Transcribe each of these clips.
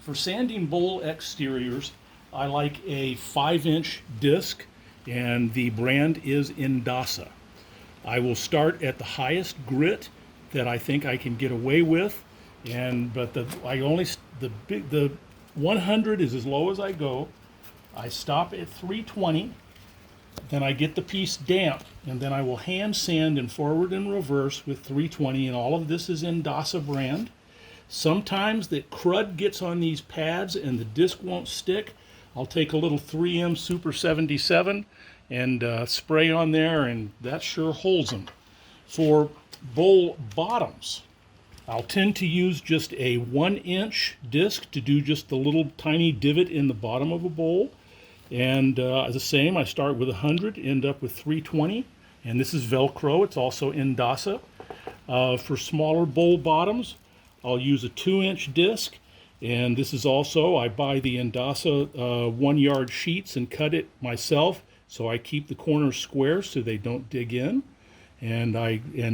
For sanding bowl exteriors, I like a 5-inch disc, and the brand is Indasa. I will start at the highest grit that I think I can get away with, but the 100 is as low as I go. I stop at 320, then I get the piece damp, and then I will hand sand in forward and reverse with 320, and all of this is Indasa brand. Sometimes the crud gets on these pads and the disc won't stick. I'll take a little 3M Super 77 and spray on there, and that sure holds them. For bowl bottoms, I'll tend to use just a 1-inch disc to do just the little tiny divot in the bottom of a bowl. And the same, I start with 100, end up with 320. And this is Velcro, it's also Indasa. For smaller bowl bottoms, I'll use a 2-inch disc. And this is also, I buy the Indasa 1-yard sheets and cut it myself, so I keep the corners square so they don't dig in. And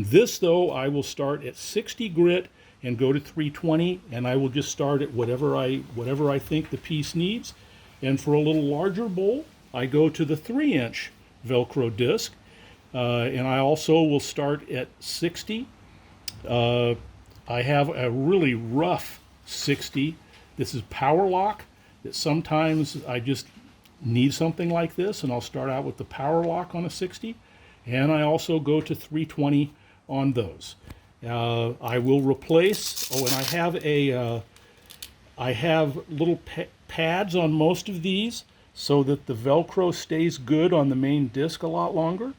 this though, I will start at 60 grit and go to 320, and I will just start at whatever I think the piece needs. And for a little larger bowl, I go to the 3-inch Velcro disc, and I also will start at 60. I have a really rough 60. This is Power Lock. That sometimes I just need something like this, and I'll start out with the Power Lock on a 60, and I also go to 320 on those. I will replace. Oh, and I have little pads on most of these so that the Velcro stays good on the main disc a lot longer.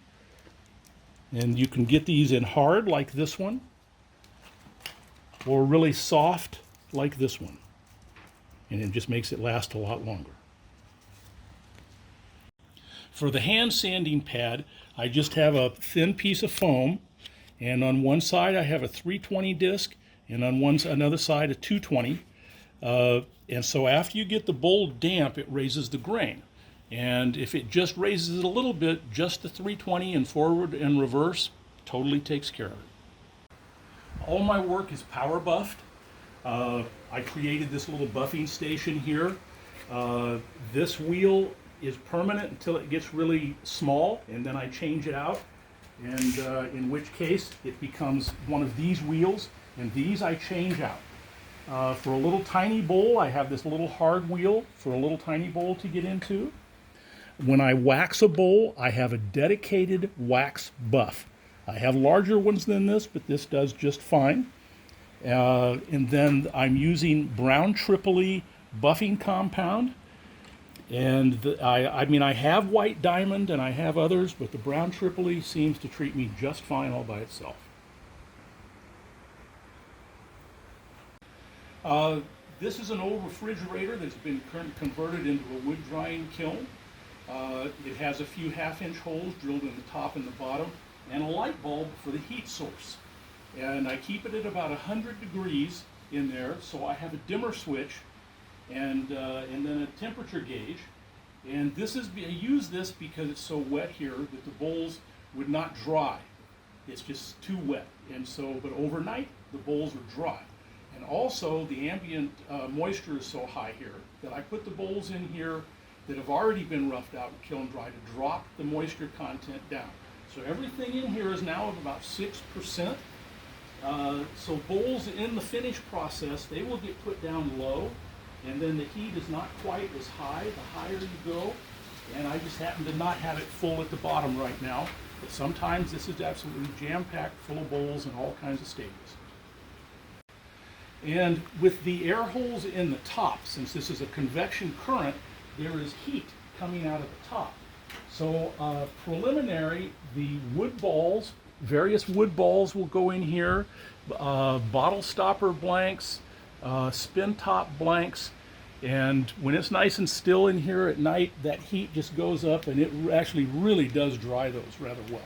And you can get these in hard like this one, or really soft like this one, and it just makes it last a lot longer. For the hand sanding pad, I just have a thin piece of foam, and on one side I have a 320 disc, and on another side a 220. And so after you get the bowl damp, it raises the grain. And if it just raises it a little bit, just the 320 and forward and reverse totally takes care of it. All my work is power buffed. I created this little buffing station here. This wheel is permanent until it gets really small, and then I change it out, and in which case it becomes one of these wheels, and these I change out. For a little tiny bowl, I have this little hard wheel for a little tiny bowl to get into. When I wax a bowl, I have a dedicated wax buff. I have larger ones than this, but this does just fine. And then I'm using Brown Tripoli buffing compound. And I have White Diamond and I have others, but the Brown Tripoli seems to treat me just fine all by itself. This is an old refrigerator that's been converted into a wood drying kiln. It has a few 1/2-inch holes drilled in the top and the bottom, and a light bulb for the heat source. And I keep it at about 100 degrees in there, so I have a dimmer switch and then a temperature gauge. And I use this because it's so wet here that the bowls would not dry. It's just too wet. And so, but overnight, the bowls are dry. And also, the ambient moisture is so high here that I put the bowls in here that have already been roughed out and kiln dry to drop the moisture content down. So everything in here is now of about 6%. So bowls in the finish process, they will get put down low, and then the heat is not quite as high the higher you go. And I just happen to not have it full at the bottom right now. But sometimes this is absolutely jam-packed full of bowls in all kinds of stages. And with the air holes in the top, since this is a convection current, there is heat coming out of the top. So preliminary, the wood balls, various wood balls will go in here, bottle stopper blanks, spin top blanks, and when it's nice and still in here at night, that heat just goes up and it actually really does dry those rather well.